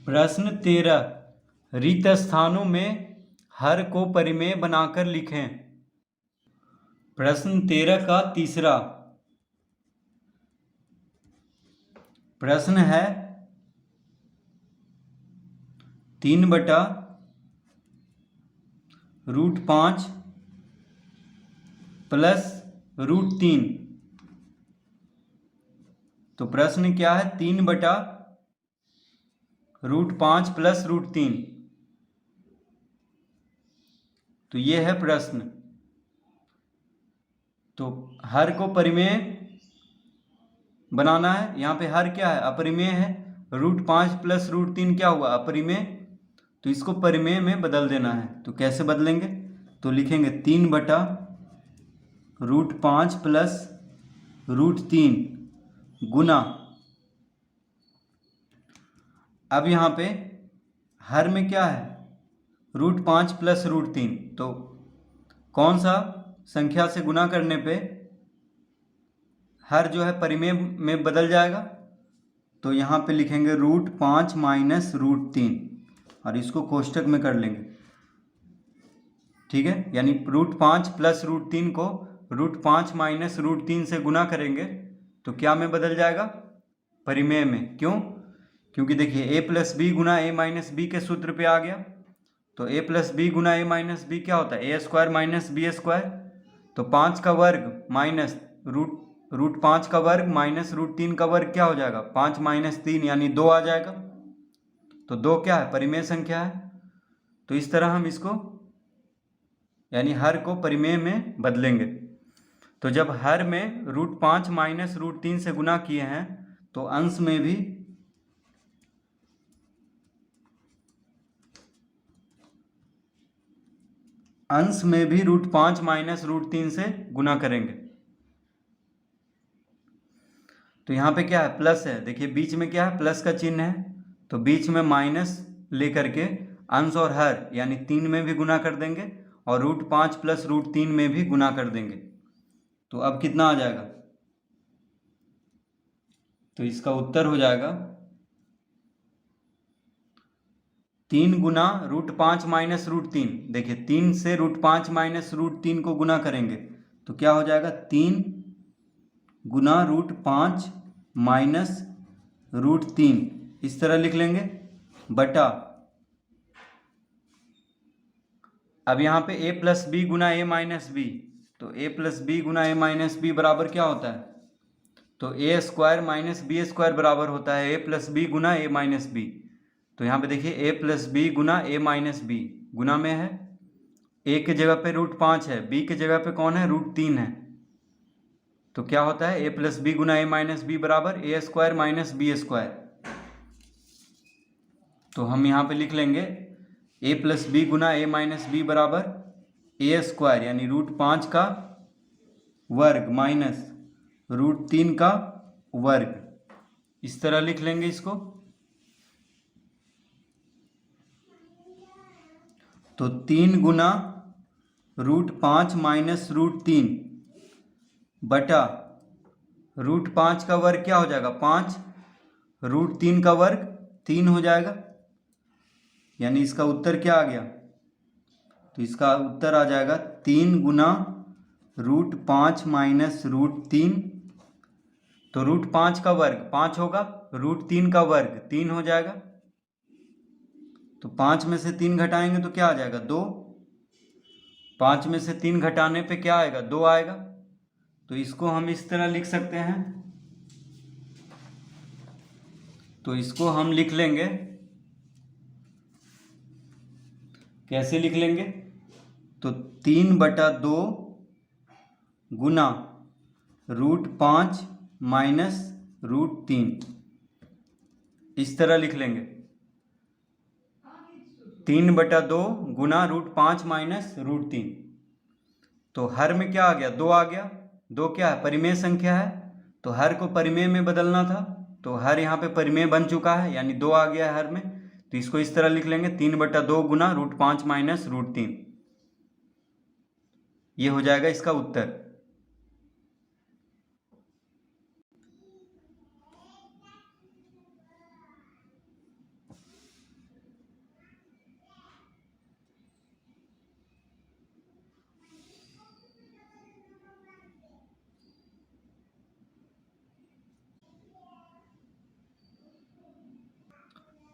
प्रश्न 13 रिक्त स्थानों में हर को परिमेय बनाकर लिखें। प्रश्न 13 का तीसरा प्रश्न है 3/√5 प्लस √3। तो प्रश्न क्या है? 3/√5 प्लस √3। तो ये है प्रश्न। तो हर को परिमेय बनाना है। यहाँ पे हर क्या है? अपरिमेय है। √5 प्लस √3 क्या हुआ? अपरिमेय। तो इसको परिमेय में बदल देना है। तो कैसे बदलेंगे? तो लिखेंगे 3/√5 प्लस √3 गुना। अब यहाँ पे हर में क्या है? √5 प्लस √3। तो कौन सा संख्या से गुना करने पे हर जो है परिमेय में बदल जाएगा? तो यहाँ पे लिखेंगे √5 माइनस √3 और इसको कोष्टक में कर लेंगे। ठीक है, यानी √5 प्लस √3 को √5 माइनस √3 से गुना करेंगे तो क्या में बदल जाएगा? परिमेय में। क्यों? क्योंकि देखिए a प्लस बी गुना a माइनस बी के सूत्र पे आ गया। तो a प्लस बी गुना a माइनस बी क्या होता है? a² minus B square. तो 5 का वर्ग माइनस √5 का वर्ग माइनस √3 का वर्ग क्या हो जाएगा? 5 माइनस 3 यानी 2 आ जाएगा। तो 2 क्या है? परिमेय संख्या है। तो इस तरह हम इसको यानी हर को परिमेय में बदलेंगे। तो जब हर में √5 माइनस √3 से गुना किए हैं तो अंश में भी √5 माइनस √3 से गुना करेंगे। तो यहाँ पे क्या है? प्लस है। देखिए बीच में क्या है? प्लस का चिन्ह है। तो बीच में माइनस लेकर के अंश और हर यानी 3 में भी गुना कर देंगे और √5 प्लस √3 में भी गुना कर देंगे। तो अब कितना आ जाएगा? तो इसका उत्तर हो जाएगा 3 गुना √5 माइनस √3। देखिए 3 से √5 माइनस √3 को गुना करेंगे तो क्या हो जाएगा? 3 गुना √5 माइनस √3 इस तरह लिख लेंगे बटा। अब यहाँ पे a प्लस बी गुना a माइनस बी। तो a प्लस बी गुना a माइनस बी बराबर क्या होता है? तो a² माइनस b² बराबर होता है a प्लस बी गुना a माइनस बी। तो यहाँ पे देखिए a प्लस बी गुना a माइनस बी गुना में है। a के जगह पे √5 है, b के जगह पे कौन है? √3 है। तो क्या होता है? a प्लस बी गुना a माइनस बी बराबर a² माइनस b²। तो हम यहाँ पे लिख लेंगे a प्लस बी गुना a माइनस बी बराबर a² यानी √5 का वर्ग माइनस √3 का वर्ग। इस तरह लिख लेंगे इसको। तो 3 गुना √5 माइनस √3 बटा √5 का वर्ग क्या हो जाएगा? 5 √3 का वर्ग 3 हो जाएगा। यानी इसका उत्तर क्या आ गया? तो इसका उत्तर आ जाएगा 3 गुना √5 माइनस √3। तो √5 का वर्ग 5 होगा, √3 का वर्ग 3 हो जाएगा। तो 5 में से 3 घटाएंगे तो क्या आ जाएगा? 2। 5 में से 3 घटाने पे क्या आएगा? 2 आएगा। तो इसको हम इस तरह लिख सकते हैं। तो इसको हम लिख लेंगे, कैसे लिख लेंगे? तो 3/2 गुना √5 माइनस √3 इस तरह लिख लेंगे। 3/2 गुना √5 माइनस √3। तो हर में क्या आ गया? 2 आ गया। 2 क्या है? परिमेय संख्या है। तो हर को परिमेय में बदलना था। तो हर यहाँ पे परिमेय बन चुका है यानी 2 आ गया है हर में। तो इसको इस तरह लिख लेंगे 3/2 गुना √5 माइनस √3। ये हो जाएगा इसका उत्तर।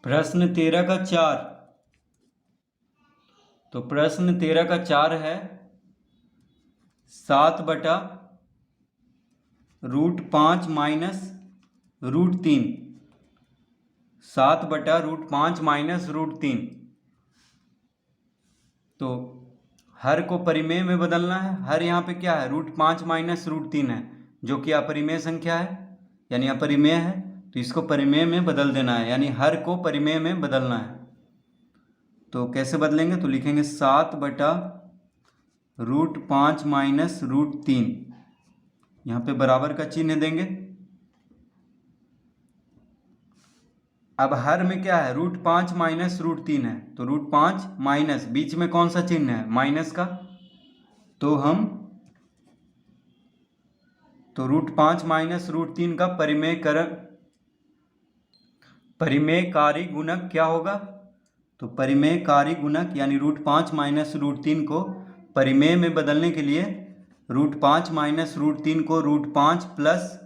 प्रश्न 13 का 4। तो प्रश्न 13 का 4 है 7/√5 माइनस √3। 7/√5 माइनस √3। तो हर को परिमेय में बदलना है। हर यहाँ पे क्या है, √5 माइनस √3 है, जो कि अपरिमेय संख्या है यानी अपरिमेय है। तो इसको परिमेय में बदल देना है, यानी हर को परिमेय में बदलना है। तो कैसे बदलेंगे, तो लिखेंगे 7/√5 माइनस √3। यहाँ पे बराबर का चिन्ह देंगे। अब हर में क्या है, √5 माइनस √3 है। तो √5 माइनस, बीच में कौन सा चिन्ह है, माइनस का। तो √5 माइनस √3 का परिमेयकारी गुणक क्या होगा। तो परिमेयकारी गुणक यानी √5 माइनस √3 को परिमेय में बदलने के लिए √5 माइनस √3 को √5 प्लस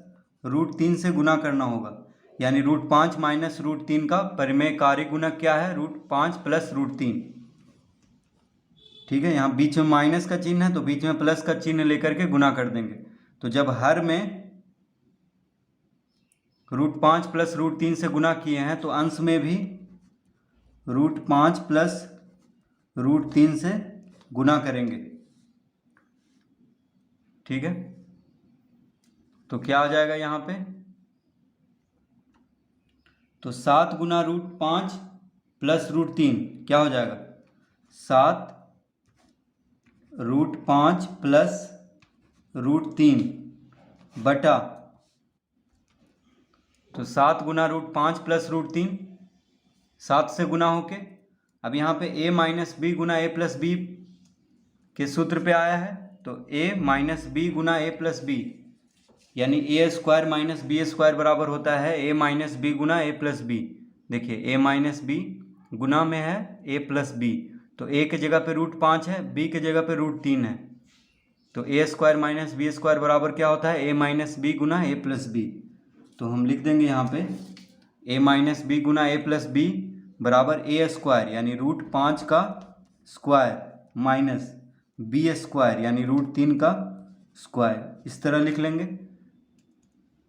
√3 से गुना करना होगा। यानी √5 माइनस √3 का परिमेयकारी गुणक क्या है, √5 प्लस √3। ठीक है, यहाँ बीच में माइनस का चिन्ह है तो बीच में प्लस का चिन्ह लेकर के गुना कर देंगे। तो जब हर में √5 प्लस √3 से गुना किए हैं तो अंश में भी √5 प्लस √3 से गुना करेंगे। ठीक है, तो क्या आ जाएगा यहाँ पे, तो 7 गुना √5 प्लस √3 क्या हो जाएगा, 7√5 प्लस √3 बटा, तो 7 गुना √5 प्लस √3, 7 से गुना होके अब यहाँ पे a माइनस बी गुना a प्लस बी के सूत्र पे आया है। तो a माइनस बी गुना a प्लस बी यानी a square minus B square बराबर होता है a माइनस बी गुना a प्लस बी। देखिए a माइनस बी गुना में है a प्लस बी, तो a के जगह पे √5 है, b के जगह पे √3 है। तो a square minus B square बराबर क्या होता है, a माइनस बी गुना a प्लस बी। तो हम लिख देंगे यहाँ पे a माइनस बी गुना a प्लस बी बराबर a स्क्वायर यानी √5 का स्क्वायर माइनस b स्क्वायर यानी √3 का स्क्वायर। इस तरह लिख लेंगे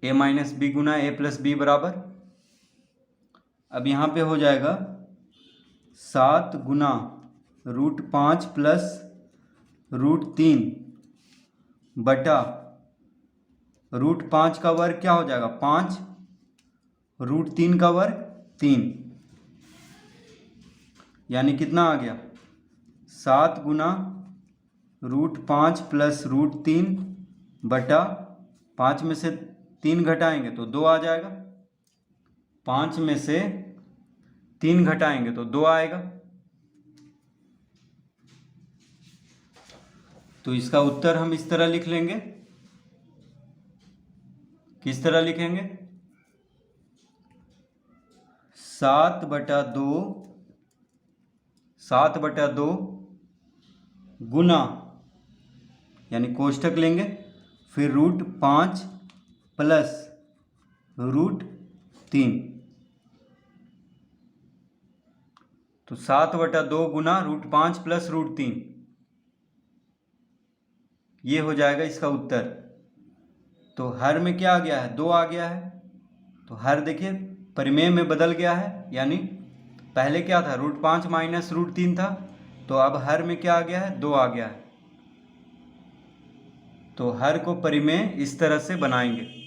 a माइनस बी गुना a प्लस बी बराबर, अब यहाँ पे हो जाएगा 7 गुना √5 प्लस √3 बटा √5 का वर्ग क्या हो जाएगा 5, √3 का वर्ग 3, यानी कितना आ गया 7 गुना √5 प्लस √3 बटा 5 में से 3 घटाएंगे तो 2 आ जाएगा, 5 में से 3 घटाएंगे तो 2 आएगा। तो इसका उत्तर हम इस तरह लिख लेंगे। किस तरह लिखेंगे, 7/2 गुना यानी कोष्टक लेंगे, फिर √5 प्लस √3। तो 7/2 गुना √5 प्लस √3, ये हो जाएगा इसका उत्तर। तो हर में क्या आ गया है, 2 आ गया है। तो हर देखिए परिमेय में बदल गया है, यानी पहले क्या था √5 माइनस √3 था, तो अब हर में क्या आ गया है, 2 आ गया है। तो हर को परिमेय इस तरह से बनाएंगे।